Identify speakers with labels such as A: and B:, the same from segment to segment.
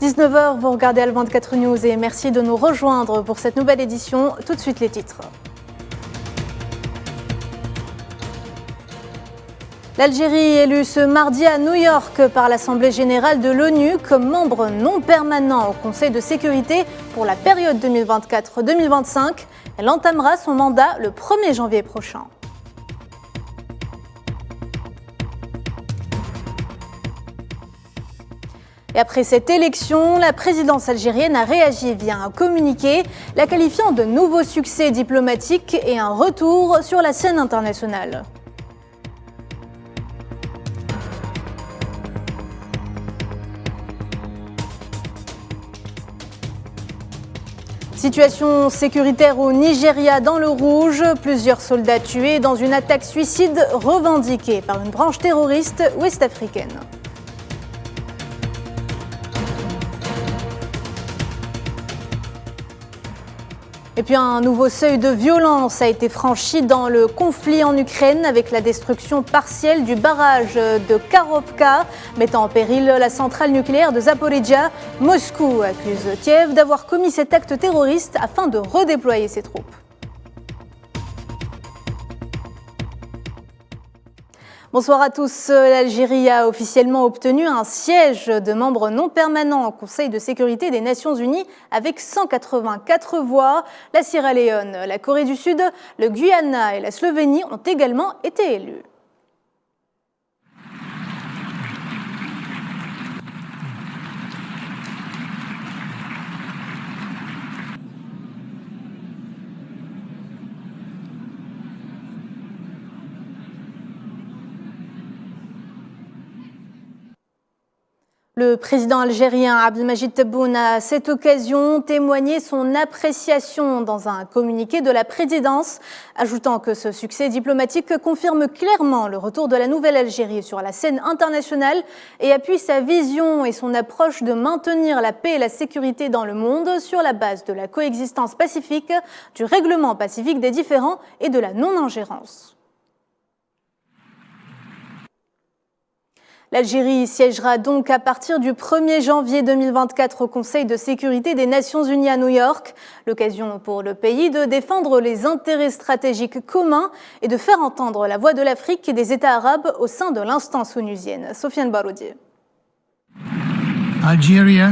A: 19 h, vous regardez Al24 News et merci de nous rejoindre pour cette nouvelle édition. Tout de suite les titres. L'Algérie élue ce mardi à New York par l'Assemblée générale de l'ONU comme membre non permanent au Conseil de sécurité pour la période 2024-2025. Elle entamera son mandat le 1er janvier prochain. Et après cette élection, la présidence algérienne a réagi via un communiqué, la qualifiant de nouveau succès diplomatique et un retour sur la scène internationale. Situation sécuritaire au Nigeria dans le rouge, plusieurs soldats tués dans une attaque suicide revendiquée par une branche terroriste ouest-africaine. Et puis un nouveau seuil de violence a été franchi dans le conflit en Ukraine avec la destruction partielle du barrage de Karovka, mettant en péril la centrale nucléaire de Zaporizhzhia. Moscou accuse Kiev d'avoir commis cet acte terroriste afin de redéployer ses troupes. Bonsoir à tous. L'Algérie a officiellement obtenu un siège de membre non permanent au Conseil de sécurité des Nations Unies avec 184 voix. La Sierra Leone, la Corée du Sud, le Guyana et la Slovénie ont également été élus. Le président algérien Abdelmadjid Tebboune a à cette occasion témoigné son appréciation dans un communiqué de la présidence, ajoutant que ce succès diplomatique confirme clairement le retour de la nouvelle Algérie sur la scène internationale et appuie sa vision et son approche de maintenir la paix et la sécurité dans le monde sur la base de la coexistence pacifique, du règlement pacifique des différends et de la non-ingérence. L'Algérie siégera donc à partir du 1er janvier 2024 au Conseil de sécurité des Nations Unies à New York. L'occasion pour le pays de défendre les intérêts stratégiques communs et de faire entendre la voix de l'Afrique et des États arabes au sein de l'instance onusienne. Sofiane Baroudi.
B: Algeria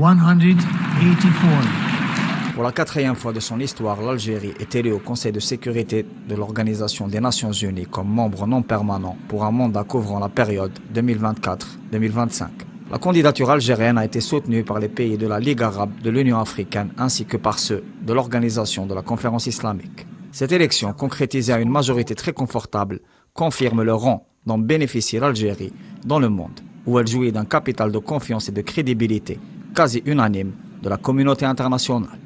B: 184.
C: Pour la 4e fois de son histoire, l'Algérie est élue au Conseil de sécurité de l'Organisation des Nations Unies comme membre non permanent pour un mandat couvrant la période 2024-2025. La candidature algérienne a été soutenue par les pays de la Ligue arabe, de l'Union africaine ainsi que par ceux de l'Organisation de la Conférence islamique. Cette élection, concrétisée à une majorité très confortable, confirme le rang dont bénéficie l'Algérie dans le monde, où elle jouit d'un capital de confiance et de crédibilité quasi unanime de la communauté internationale.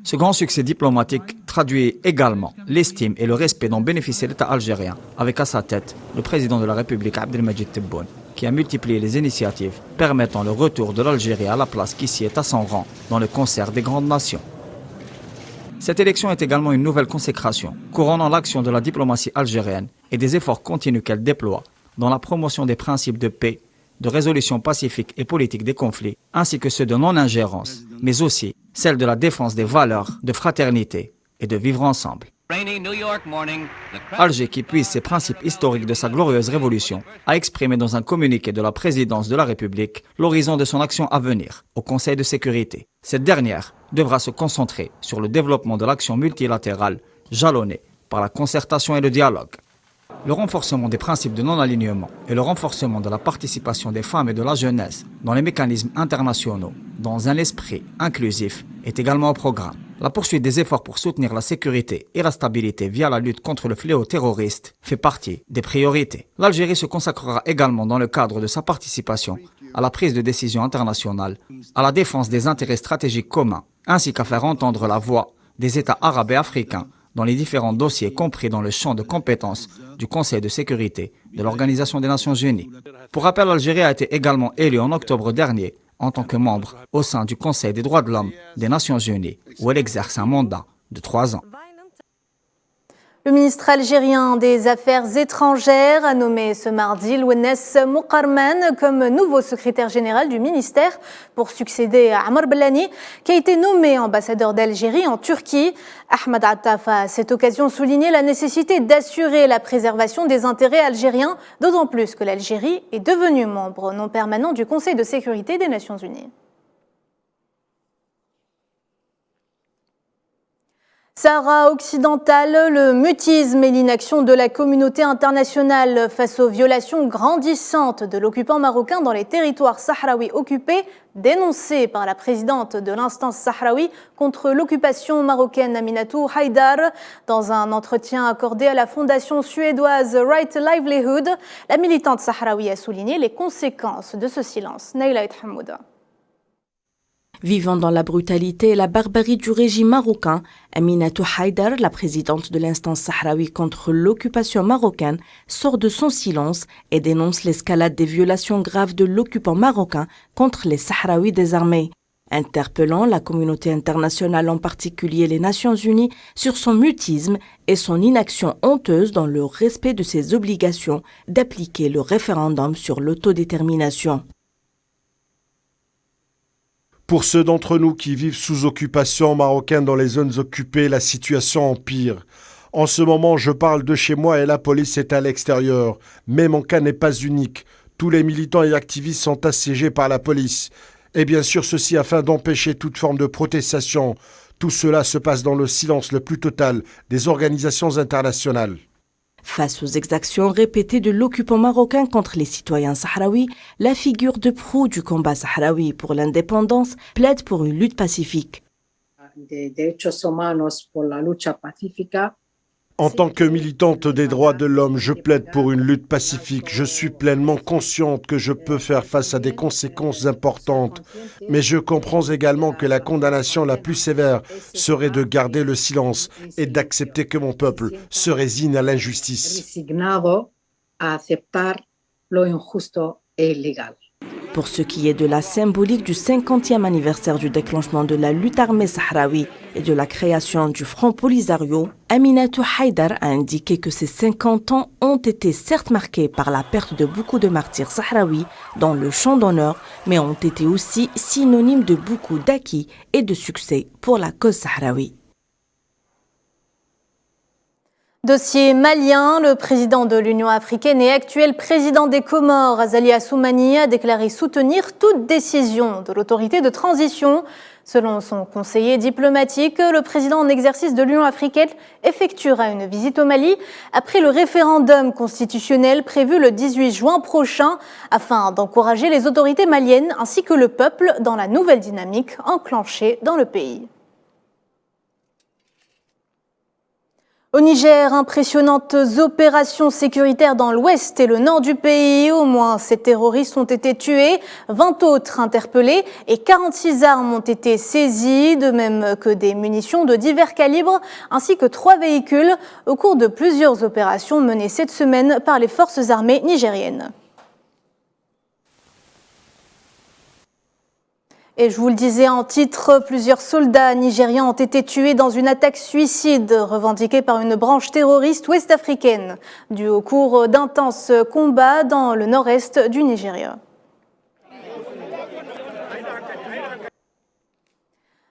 C: Ce grand succès diplomatique traduit également l'estime et le respect dont bénéficie l'État algérien, avec à sa tête le président de la République Abdelmadjid Tebboune, qui a multiplié les initiatives permettant le retour de l'Algérie à la place qui s'y est à son rang dans le concert des grandes nations. Cette élection est également une nouvelle consécration, couronnant l'action de la diplomatie algérienne et des efforts continus qu'elle déploie dans la promotion des principes de paix, de résolution pacifique et politique des conflits, ainsi que ceux de non-ingérence, mais aussi celle de la défense des valeurs de fraternité et de vivre ensemble. Alger, qui puise ses principes historiques de sa glorieuse révolution, a exprimé dans un communiqué de la présidence de la République l'horizon de son action à venir au Conseil de sécurité. Cette dernière devra se concentrer sur le développement de l'action multilatérale jalonnée par la concertation et le dialogue. Le renforcement des principes de non-alignement et le renforcement de la participation des femmes et de la jeunesse dans les mécanismes internationaux, dans un esprit inclusif, est également au programme. La poursuite des efforts pour soutenir la sécurité et la stabilité via la lutte contre le fléau terroriste fait partie des priorités. L'Algérie se consacrera également dans le cadre de sa participation à la prise de décision internationale, à la défense des intérêts stratégiques communs, ainsi qu'à faire entendre la voix des États arabes et africains dans les différents dossiers compris dans le champ de compétences du Conseil de sécurité de l'Organisation des Nations Unies. Pour rappel, l'Algérie a été également élue en octobre dernier en tant que membre au sein du Conseil des droits de l'homme des Nations Unies, où elle exerce un mandat de 3 ans.
A: Le ministre algérien des Affaires étrangères a nommé ce mardi Lounes Moukarman comme nouveau secrétaire général du ministère pour succéder à Amr Bellani, qui a été nommé ambassadeur d'Algérie en Turquie. Ahmed Attaf a à cette occasion souligné la nécessité d'assurer la préservation des intérêts algériens, d'autant plus que l'Algérie est devenue membre non permanent du Conseil de sécurité des Nations Unies. Sahara occidental, le mutisme et l'inaction de la communauté internationale face aux violations grandissantes de l'occupant marocain dans les territoires sahraouis occupés, dénoncés par la présidente de l'instance sahraoui contre l'occupation marocaine Aminatou Haïdar. Dans un entretien accordé à la fondation suédoise Right Livelihood, la militante sahraoui a souligné les conséquences de ce silence. Naila Hamouda.
B: Vivant dans la brutalité et la barbarie du régime marocain, Aminatou Haïdar, la présidente de l'instance sahraoui contre l'occupation marocaine, sort de son silence et dénonce l'escalade des violations graves de l'occupant marocain contre les Sahraouis désarmés, interpellant la communauté internationale, en particulier les Nations Unies, sur son mutisme et son inaction honteuse dans le respect de ses obligations d'appliquer le référendum sur l'autodétermination.
D: Pour ceux d'entre nous qui vivent sous occupation marocaine dans les zones occupées, la situation empire. En ce moment, je parle de chez moi et la police est à l'extérieur. Mais mon cas n'est pas unique. Tous les militants et activistes sont assiégés par la police. Et bien sûr, ceci afin d'empêcher toute forme de protestation. Tout cela se passe dans le silence le plus total des organisations internationales.
B: Face aux exactions répétées de l'occupant marocain contre les citoyens sahraouis, la figure de proue du combat sahraoui pour l'indépendance plaide pour une lutte pacifique.
D: En tant que militante des droits de l'homme, je plaide pour une lutte pacifique. Je suis pleinement consciente que je peux faire face à des conséquences importantes. Mais je comprends également que la condamnation la plus sévère serait de garder le silence et d'accepter que mon peuple se résigne à l'injustice.
B: Pour ce qui est de la symbolique du 50e anniversaire du déclenchement de la lutte armée sahraoui et de la création du Front Polisario, Aminatou Haïdar a indiqué que ces 50 ans ont été certes marqués par la perte de beaucoup de martyrs sahraouis dans le champ d'honneur, mais ont été aussi synonymes de beaucoup d'acquis et de succès pour la cause sahraoui.
A: Dossier malien, le président de l'Union africaine et actuel président des Comores, Azali Assoumani, a déclaré soutenir toute décision de l'autorité de transition. Selon son conseiller diplomatique, le président en exercice de l'Union africaine effectuera une visite au Mali après le référendum constitutionnel prévu le 18 juin prochain afin d'encourager les autorités maliennes ainsi que le peuple dans la nouvelle dynamique enclenchée dans le pays. Au Niger, impressionnantes opérations sécuritaires dans l'ouest et le nord du pays. Au moins 7 terroristes ont été tués, 20 autres interpellés et 46 armes ont été saisies, de même que des munitions de divers calibres ainsi que 3 véhicules au cours de plusieurs opérations menées cette semaine par les forces armées nigériennes. Et je vous le disais en titre, plusieurs soldats nigériens ont été tués dans une attaque suicide revendiquée par une branche terroriste ouest-africaine, due au cours d'intenses combats dans le nord-est du Nigeria.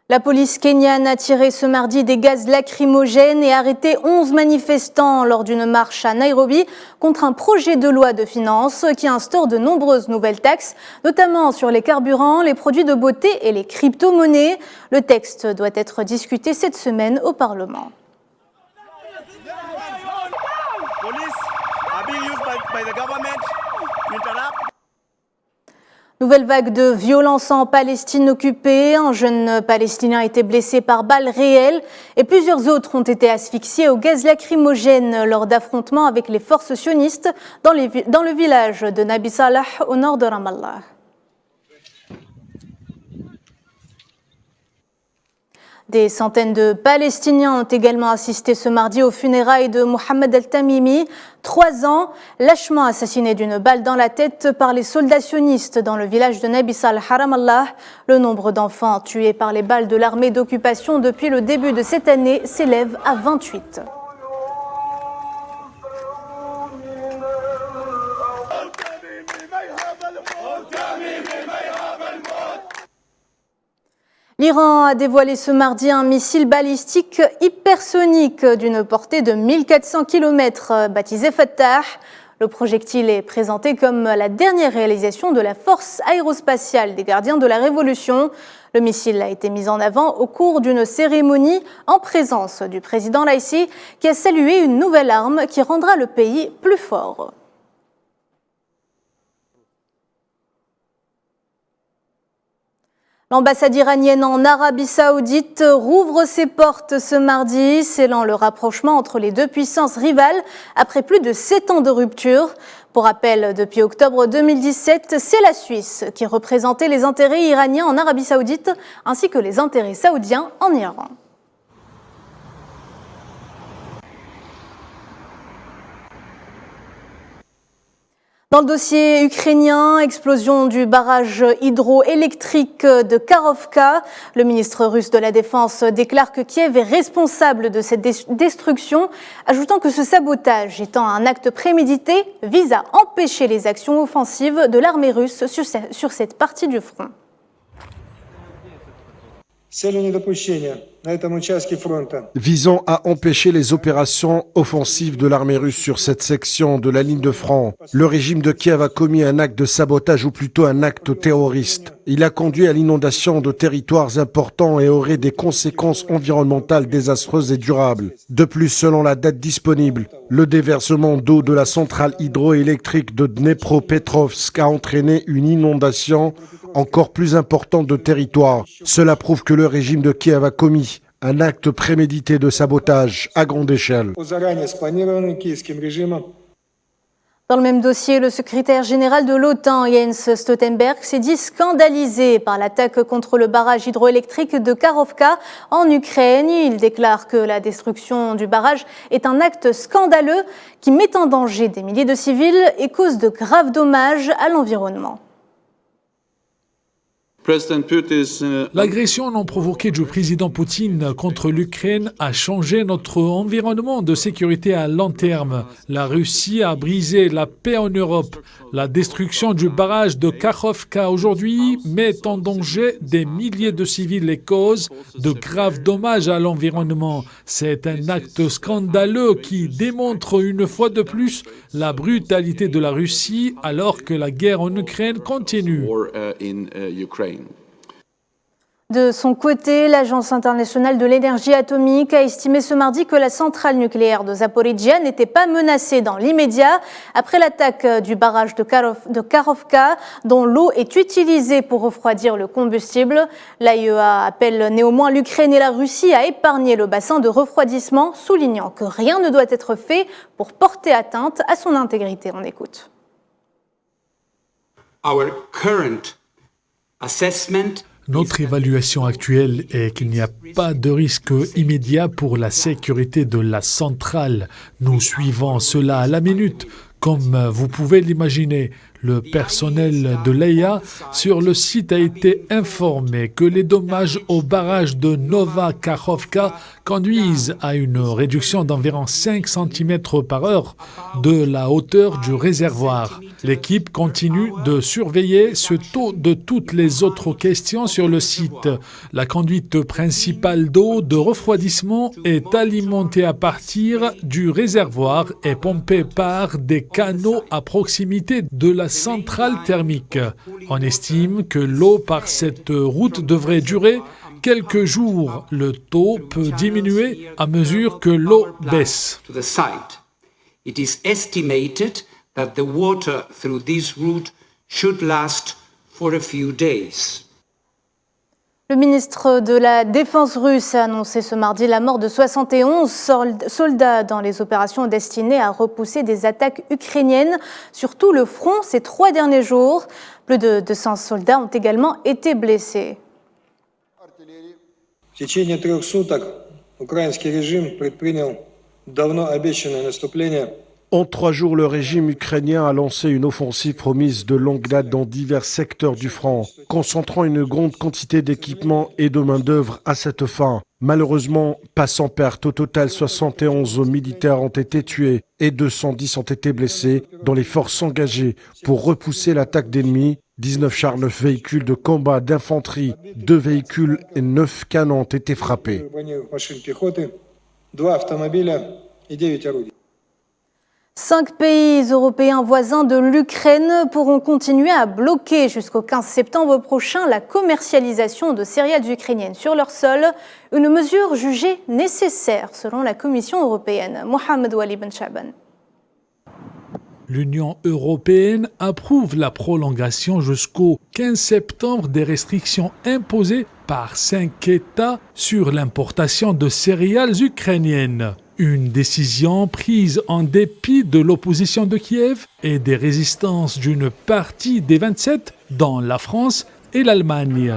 A: La police kenyane a tiré ce mardi des gaz lacrymogènes et arrêté 11 manifestants lors d'une marche à Nairobi contre un projet de loi de finances qui instaure de nombreuses nouvelles taxes, notamment sur les carburants, les produits de beauté et les crypto-monnaies. Le texte doit être discuté cette semaine au Parlement. Nouvelle vague de violence en Palestine occupée. Un jeune Palestinien a été blessé par balles réelles et plusieurs autres ont été asphyxiés au gaz lacrymogène lors d'affrontements avec les forces sionistes dans le village de Nabi Salah au nord de Ramallah. Des centaines de Palestiniens ont également assisté ce mardi aux funérailles de Mohamed El-Tamimi, 3 ans, lâchement assassiné d'une balle dans la tête par les soldats sionistes dans le village de Nabi Salah à Ramallah. Le nombre d'enfants tués par les balles de l'armée d'occupation depuis le début de cette année s'élève à 28. L'Iran a dévoilé ce mardi un missile balistique hypersonique d'une portée de 1400 km, baptisé Fattah. Le projectile est présenté comme la dernière réalisation de la force aérospatiale des gardiens de la Révolution. Le missile a été mis en avant au cours d'une cérémonie en présence du président Raisi, qui a salué une nouvelle arme qui rendra le pays plus fort. L'ambassade iranienne en Arabie Saoudite rouvre ses portes ce mardi, scellant le rapprochement entre les deux puissances rivales après plus de 7 ans de rupture. Pour rappel, depuis octobre 2017, c'est la Suisse qui représentait les intérêts iraniens en Arabie Saoudite ainsi que les intérêts saoudiens en Iran. Dans le dossier ukrainien, explosion du barrage hydroélectrique de Kakhovka. Le ministre russe de la Défense déclare que Kiev est responsable de cette destruction, ajoutant que ce sabotage, étant un acte prémédité, vise à empêcher les actions offensives de l'armée russe sur cette partie du front.
D: Visant à empêcher les opérations offensives de l'armée russe sur cette section de la ligne de front, le régime de Kiev a commis un acte de sabotage ou plutôt un acte terroriste. Il a conduit à l'inondation de territoires importants et aurait des conséquences environnementales désastreuses et durables. De plus, selon la date disponible, le déversement d'eau de la centrale hydroélectrique de Dnepropetrovsk a entraîné une inondation encore plus importante de territoire. Cela prouve que le régime de Kiev a commis un acte prémédité de sabotage à grande échelle.
A: Dans le même dossier, le secrétaire général de l'OTAN, Jens Stoltenberg, s'est dit scandalisé par l'attaque contre le barrage hydroélectrique de Kakhovka en Ukraine. Il déclare que la destruction du barrage est un acte scandaleux qui met en danger des milliers de civils et cause de graves dommages à l'environnement.
E: L'agression non provoquée du président Poutine contre l'Ukraine a changé notre environnement de sécurité à long terme. La Russie a brisé la paix en Europe. La destruction du barrage de Kakhovka aujourd'hui met en danger des milliers de civils et cause de graves dommages à l'environnement. C'est un acte scandaleux qui démontre une fois de plus la brutalité de la Russie alors que la guerre en Ukraine continue.
A: De son côté, l'Agence internationale de l'énergie atomique a estimé ce mardi que la centrale nucléaire de Zaporijia n'était pas menacée dans l'immédiat après l'attaque du barrage de Kakhovka, dont l'eau est utilisée pour refroidir le combustible. L'AIEA appelle néanmoins l'Ukraine et la Russie à épargner le bassin de refroidissement, soulignant que rien ne doit être fait pour porter atteinte à son intégrité. On écoute.
E: Notre évaluation actuelle est qu'il n'y a pas de risque immédiat pour la sécurité de la centrale. Nous suivons cela à la minute. Comme vous pouvez l'imaginer, le personnel de l'AIEA sur le site a été informé que les dommages au barrage de Nova Kakhovka conduisent à une réduction d'environ 5 cm par heure de la hauteur du réservoir. L'équipe continue de surveiller ce taux de toutes les autres questions sur le site. La conduite principale d'eau de refroidissement est alimentée à partir du réservoir et pompée par des canaux à proximité de la centrale thermique. On estime que l'eau par cette route devrait durer quelques jours. Le taux peut diminuer à mesure que l'eau baisse.
F: It is estimated that the water through this route should last for a few days.
A: Le ministre de la Défense russe a annoncé ce mardi la mort de 71 soldats dans les opérations destinées à repousser des attaques ukrainiennes sur tout le front ces 3 derniers jours. Plus de 200 soldats ont également été blessés.
G: В течение 3 суток украинский режим предпринял давно обещанное наступление.
D: En 3 jours, le régime ukrainien a lancé une offensive promise de longue date dans divers secteurs du front, concentrant une grande quantité d'équipements et de main-d'œuvre à cette fin. Malheureusement, pas sans perte. Au total, 71 militaires ont été tués et 210 ont été blessés dans les forces engagées pour repousser l'attaque d'ennemis 19 chars, 9 véhicules de combat d'infanterie, 2 véhicules et 9 canons ont été frappés.
A: 5 pays européens voisins de l'Ukraine pourront continuer à bloquer jusqu'au 15 septembre prochain la commercialisation de céréales ukrainiennes sur leur sol, une mesure jugée nécessaire selon la Commission européenne. Mohamed Wali Ben Chaban.
E: L'Union européenne approuve la prolongation jusqu'au 15 septembre des restrictions imposées par 5 États sur l'importation de céréales ukrainiennes. Une décision prise en dépit de l'opposition de Kiev et des résistances d'une partie des 27, dont la France et l'Allemagne.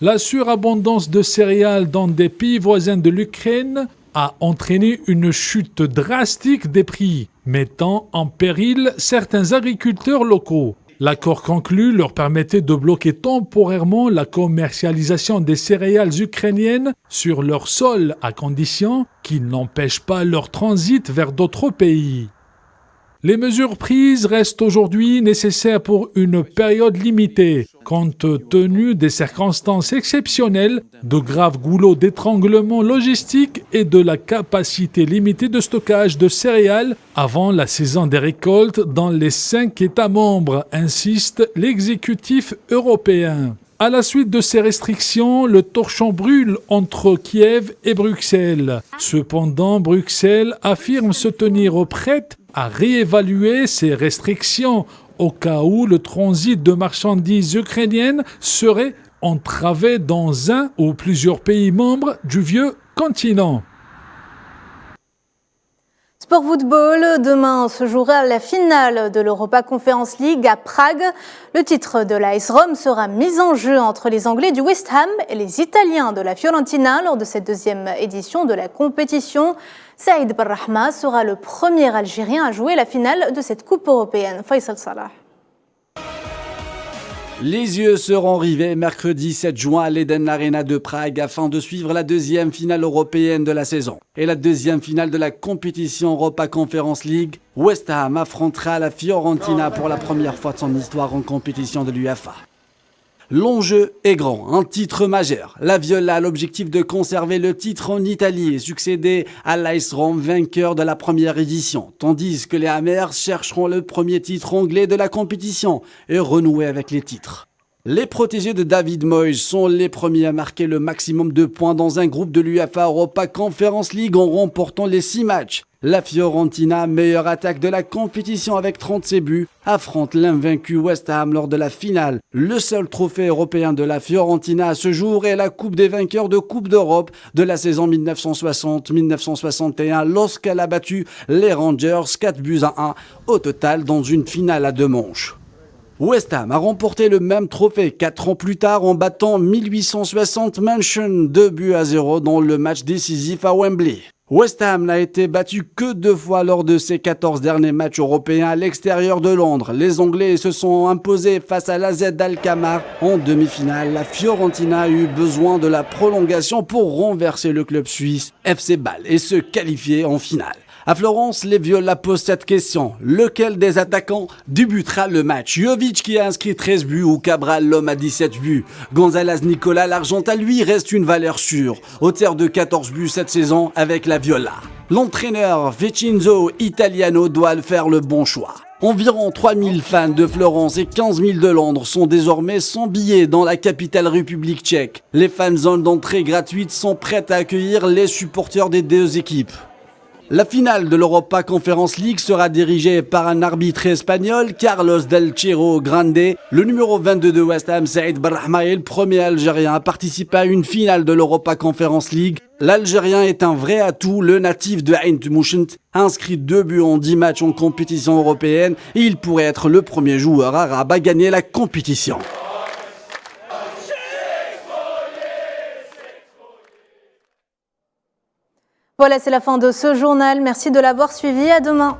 E: La surabondance de céréales dans des pays voisins de l'Ukraine a entraîné une chute drastique des prix, mettant en péril certains agriculteurs locaux. L'accord conclu leur permettait de bloquer temporairement la commercialisation des céréales ukrainiennes sur leur sol à condition qu'ils n'empêchent pas leur transit vers d'autres pays. Les mesures prises restent aujourd'hui nécessaires pour une période limitée, compte tenu des circonstances exceptionnelles, de graves goulots d'étranglement logistique et de la capacité limitée de stockage de céréales avant la saison des récoltes dans les 5 États membres, insiste l'exécutif européen. À la suite de ces restrictions, le torchon brûle entre Kiev et Bruxelles. Cependant, Bruxelles affirme se tenir prête à réévaluer ces restrictions au cas où le transit de marchandises ukrainiennes serait entravé dans un ou plusieurs pays membres du vieux continent.
A: Sport football, demain se jouera la finale de l'Europa Conference League à Prague. Le titre de l'AS Rome sera mis en jeu entre les Anglais du West Ham et les Italiens de la Fiorentina lors de cette deuxième édition de la compétition. Saïd Barrahma sera le premier Algérien à jouer la finale de cette Coupe européenne. Faisal Salah.
H: Les yeux seront rivés mercredi 7 juin à l'Eden Arena de Prague afin de suivre la deuxième finale européenne de la saison. Et la deuxième finale de la compétition Europa Conference League, West Ham affrontera la Fiorentina pour la première fois de son histoire en compétition de l'UEFA. L'enjeu est grand, un titre majeur. La Viola a l'objectif de conserver le titre en Italie et succéder à l'AS Rome, vainqueur de la première édition, tandis que les Hammers chercheront le premier titre anglais de la compétition et renouer avec les titres. Les protégés de David Moyes sont les premiers à marquer le maximum de points dans un groupe de l'UEFA Europa Conference League en remportant les 6 matchs. La Fiorentina, meilleure attaque de la compétition avec 37 buts, affronte l'invaincu West Ham lors de la finale. Le seul trophée européen de la Fiorentina à ce jour est la Coupe des vainqueurs de Coupe d'Europe de la saison 1960-1961 lorsqu'elle a battu les Rangers 4-1 au total dans une finale à 2 manches. West Ham a remporté le même trophée 4 ans plus tard en battant 1860 Manchester 2-0 dans le match décisif à Wembley. West Ham n'a été battu que 2 fois lors de ses 14 derniers matchs européens à l'extérieur de Londres. Les Anglais se sont imposés face à l'AZ Alkmaar en demi-finale. La Fiorentina a eu besoin de la prolongation pour renverser le club suisse FC Bâle et se qualifier en finale. À Florence, les Viola posent cette question. Lequel des attaquants débutera le match? Jovic qui a inscrit 13 buts ou Cabral, l'homme à 17 buts? Gonzalez Nicolas, l'Argentin, lui, reste une valeur sûre. Auteur de 14 buts cette saison avec la Viola. L'entraîneur Vincenzo Italiano doit faire le bon choix. Environ 3000 fans de Florence et 15 000 de Londres sont désormais sans billets dans la capitale République tchèque. Les fan zones d'entrée gratuite sont prêtes à accueillir les supporters des 2 équipes. La finale de l'Europa Conference League sera dirigée par un arbitre espagnol, Carlos Del Chiro Grande. Le numéro 22 de West Ham, Saïd Barrahma, est le premier Algérien à participer à une finale de l'Europa Conference League. L'Algérien est un vrai atout, le natif de Ain Tmouchent, inscrit 2 buts en 10 matchs en compétition européenne et il pourrait être le premier joueur arabe à gagner la compétition.
A: Voilà, c'est la fin de ce journal. Merci de l'avoir suivi. À demain.